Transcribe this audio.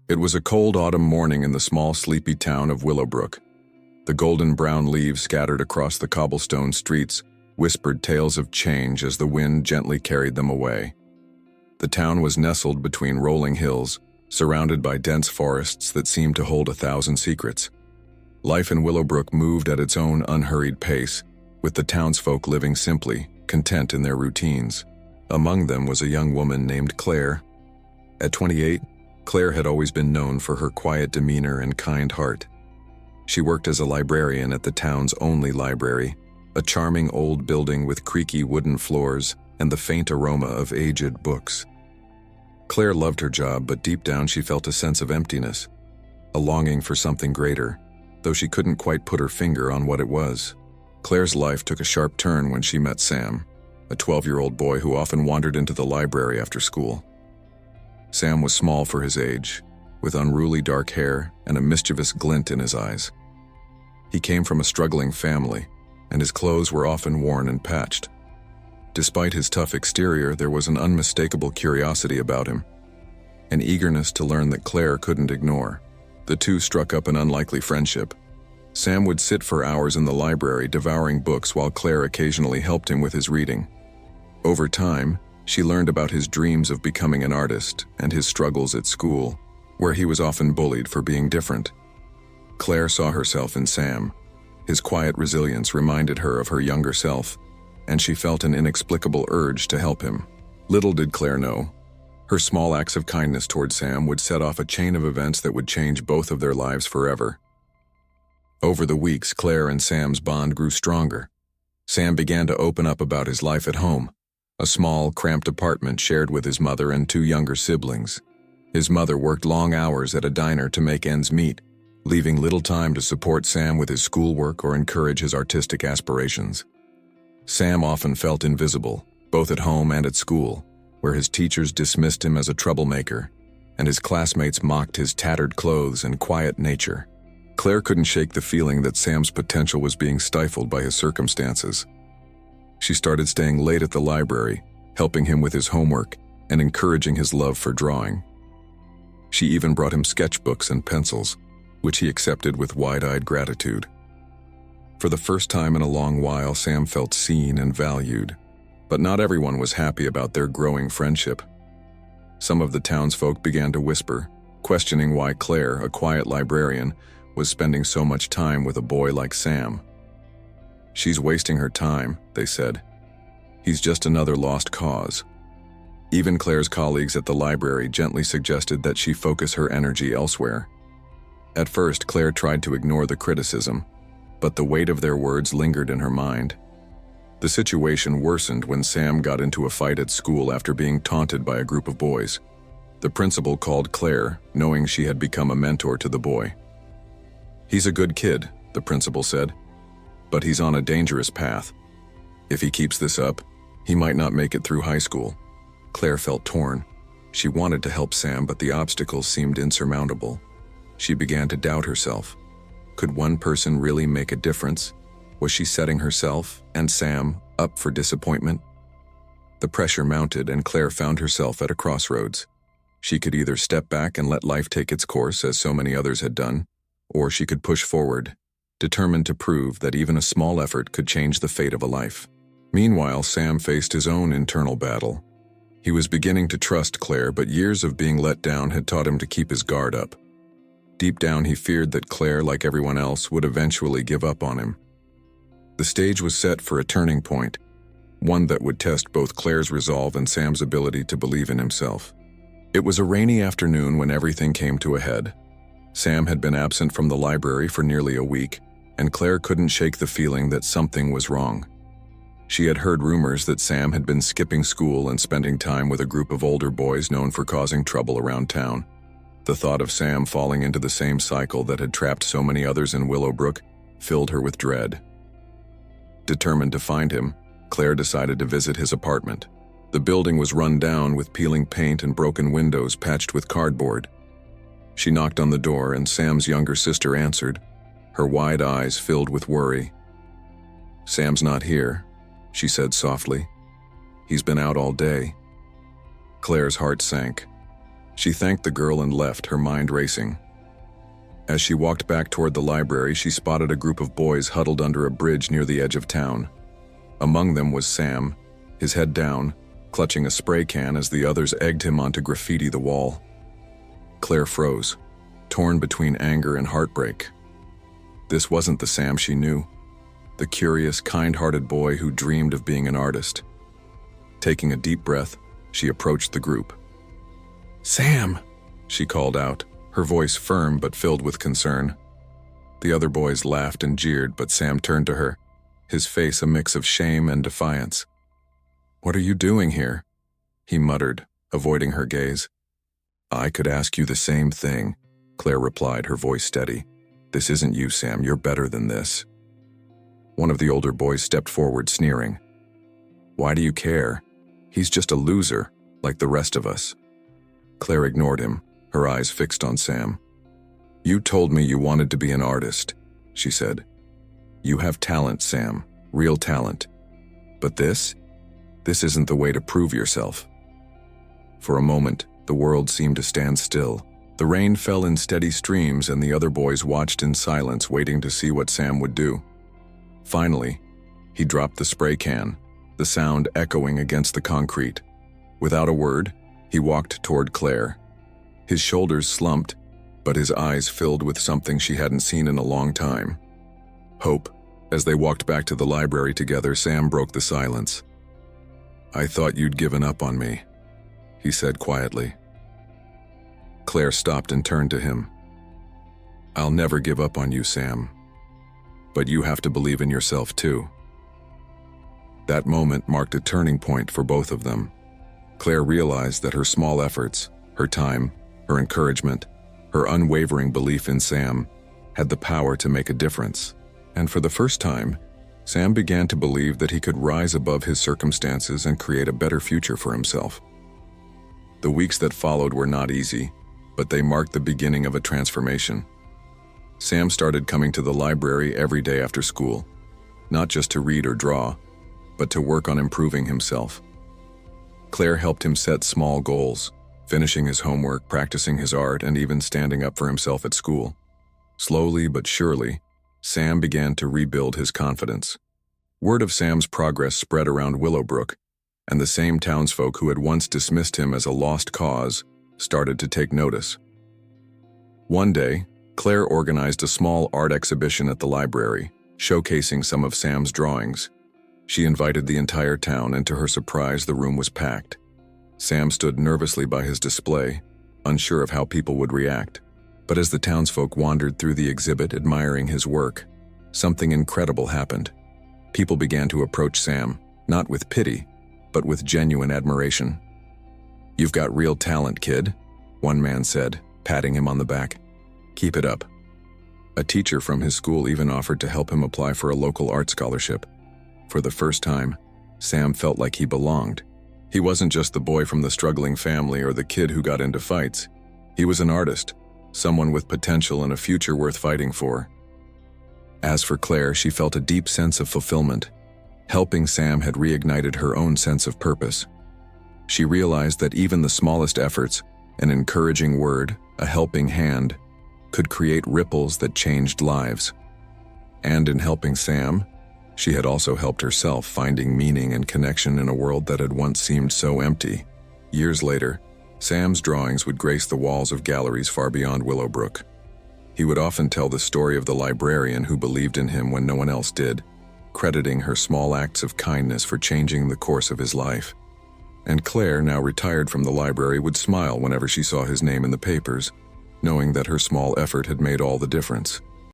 It was a cold autumn morning in the small, sleepy town of Willowbrook. The golden-brown leaves scattered across the cobblestone streets whispered tales of change as the wind gently carried them away. The town was nestled between rolling hills, surrounded by dense forests that seemed to hold 1,000 secrets. Life in Willowbrook moved at its own unhurried pace, with the townsfolk living simply, content in their routines. Among them was a young woman named Claire. At 28, Claire had always been known for her quiet demeanor and kind heart. She worked as a librarian at the town's only library, a charming old building with creaky wooden floors and the faint aroma of aged books. Claire loved her job, but deep down she felt a sense of emptiness, a longing for something greater, though she couldn't quite put her finger on what it was. Claire's life took a sharp turn when she met Sam, a 12-year-old boy who often wandered into the library after school. Sam was small for his age, with unruly dark hair and a mischievous glint in his eyes. He came from a struggling family, and his clothes were often worn and patched. Despite his tough exterior, there was an unmistakable curiosity about him, an eagerness to learn that Claire couldn't ignore. The two struck up an unlikely friendship. Sam would sit for hours in the library devouring books while Claire occasionally helped him with his reading. Over time, she learned about his dreams of becoming an artist and his struggles at school, where he was often bullied for being different. Claire saw herself in Sam. His quiet resilience reminded her of her younger self, and she felt an inexplicable urge to help him. Little did Claire know, her small acts of kindness toward Sam would set off a chain of events that would change both of their lives forever. Over the weeks, Claire and Sam's bond grew stronger. Sam began to open up about his life at home, a small, cramped apartment shared with his mother and two younger siblings. His mother worked long hours at a diner to make ends meet, leaving little time to support Sam with his schoolwork or encourage his artistic aspirations. Sam often felt invisible, both at home and at school, where his teachers dismissed him as a troublemaker, and his classmates mocked his tattered clothes and quiet nature. Claire couldn't shake the feeling that Sam's potential was being stifled by his circumstances. She started staying late at the library, helping him with his homework and encouraging his love for drawing. She even brought him sketchbooks and pencils, which he accepted with wide-eyed gratitude. For the first time in a long while, Sam felt seen and valued, but not everyone was happy about their growing friendship. Some of the townsfolk began to whisper, questioning why Claire, a quiet librarian, was spending so much time with a boy like Sam. "She's wasting her time," they said. "He's just another lost cause." Even Claire's colleagues at the library gently suggested that she focus her energy elsewhere. At first, Claire tried to ignore the criticism, but the weight of their words lingered in her mind. The situation worsened when Sam got into a fight at school after being taunted by a group of boys. The principal called Claire, knowing she had become a mentor to the boy. "He's a good kid," the principal said, "but he's on a dangerous path. If he keeps this up, he might not make it through high school." Claire felt torn. She wanted to help Sam, but the obstacles seemed insurmountable. She began to doubt herself. Could one person really make a difference? Was she setting herself and Sam up for disappointment? The pressure mounted, and Claire found herself at a crossroads. She could either step back and let life take its course, as so many others had done, or she could push forward, determined to prove that even a small effort could change the fate of a life. Meanwhile, Sam faced his own internal battle. He was beginning to trust Claire, but years of being let down had taught him to keep his guard up. Deep down, he feared that Claire, like everyone else, would eventually give up on him. The stage was set for a turning point, one that would test both Claire's resolve and Sam's ability to believe in himself. It was a rainy afternoon when everything came to a head. Sam had been absent from the library for nearly a week, and Claire couldn't shake the feeling that something was wrong. She had heard rumors that Sam had been skipping school and spending time with a group of older boys known for causing trouble around town. The thought of Sam falling into the same cycle that had trapped so many others in Willowbrook filled her with dread. Determined to find him, Claire decided to visit his apartment. The building was run down with peeling paint and broken windows patched with cardboard. She knocked on the door, and Sam's younger sister answered, her wide eyes filled with worry. "Sam's not here," she said softly. "He's been out all day." Claire's heart sank. She thanked the girl and left, her mind racing. As she walked back toward the library, she spotted a group of boys huddled under a bridge near the edge of town. Among them was Sam, his head down, clutching a spray can as the others egged him on to graffiti the wall. Claire froze, torn between anger and heartbreak. This wasn't the Sam she knew, the curious, kind-hearted boy who dreamed of being an artist. Taking a deep breath, she approached the group. "Sam!" she called out, her voice firm but filled with concern. The other boys laughed and jeered, but Sam turned to her, his face a mix of shame and defiance. "What are you doing here?" he muttered, avoiding her gaze. "I could ask you the same thing," Claire replied, her voice steady. "This isn't you, Sam. You're better than this." One of the older boys stepped forward, sneering. "Why do you care? He's just a loser, like the rest of us." Claire ignored him, her eyes fixed on Sam. "You told me you wanted to be an artist," she said. "You have talent, Sam, real talent. But this isn't the way to prove yourself." For a moment, the world seemed to stand still. The rain fell in steady streams and the other boys watched in silence, waiting to see what Sam would do. Finally, he dropped the spray can, the sound echoing against the concrete. Without a word, he walked toward Claire. His shoulders slumped, but his eyes filled with something she hadn't seen in a long time. Hope. As they walked back to the library together, Sam broke the silence. "I thought you'd given up on me," he said quietly. Claire stopped and turned to him. "I'll never give up on you, Sam. But you have to believe in yourself too." That moment marked a turning point for both of them. Claire realized that her small efforts, her time, her encouragement, her unwavering belief in Sam, had the power to make a difference. And for the first time, Sam began to believe that he could rise above his circumstances and create a better future for himself. The weeks that followed were not easy, but they marked the beginning of a transformation. Sam started coming to the library every day after school, not just to read or draw, but to work on improving himself. Claire helped him set small goals, finishing his homework, practicing his art, and even standing up for himself at school. Slowly but surely, Sam began to rebuild his confidence. Word of Sam's progress spread around Willowbrook, and the same townsfolk who had once dismissed him as a lost cause started to take notice. One day, Claire organized a small art exhibition at the library, showcasing some of Sam's drawings. She invited the entire town, and to her surprise, the room was packed. Sam stood nervously by his display, unsure of how people would react. But as the townsfolk wandered through the exhibit, admiring his work, something incredible happened. People began to approach Sam, not with pity, but with genuine admiration. "You've got real talent, kid," one man said, patting him on the back. "Keep it up." A teacher from his school even offered to help him apply for a local art scholarship. For the first time, Sam felt like he belonged. He wasn't just the boy from the struggling family or the kid who got into fights. He was an artist, someone with potential and a future worth fighting for. As for Claire, she felt a deep sense of fulfillment. Helping Sam had reignited her own sense of purpose. She realized that even the smallest efforts, an encouraging word, a helping hand, could create ripples that changed lives. And in helping Sam, she had also helped herself, finding meaning and connection in a world that had once seemed so empty. Years later, Sam's drawings would grace the walls of galleries far beyond Willowbrook. He would often tell the story of the librarian who believed in him when no one else did, crediting her small acts of kindness for changing the course of his life. And Claire, now retired from the library, would smile whenever she saw his name in the papers, knowing that her small effort had made all the difference.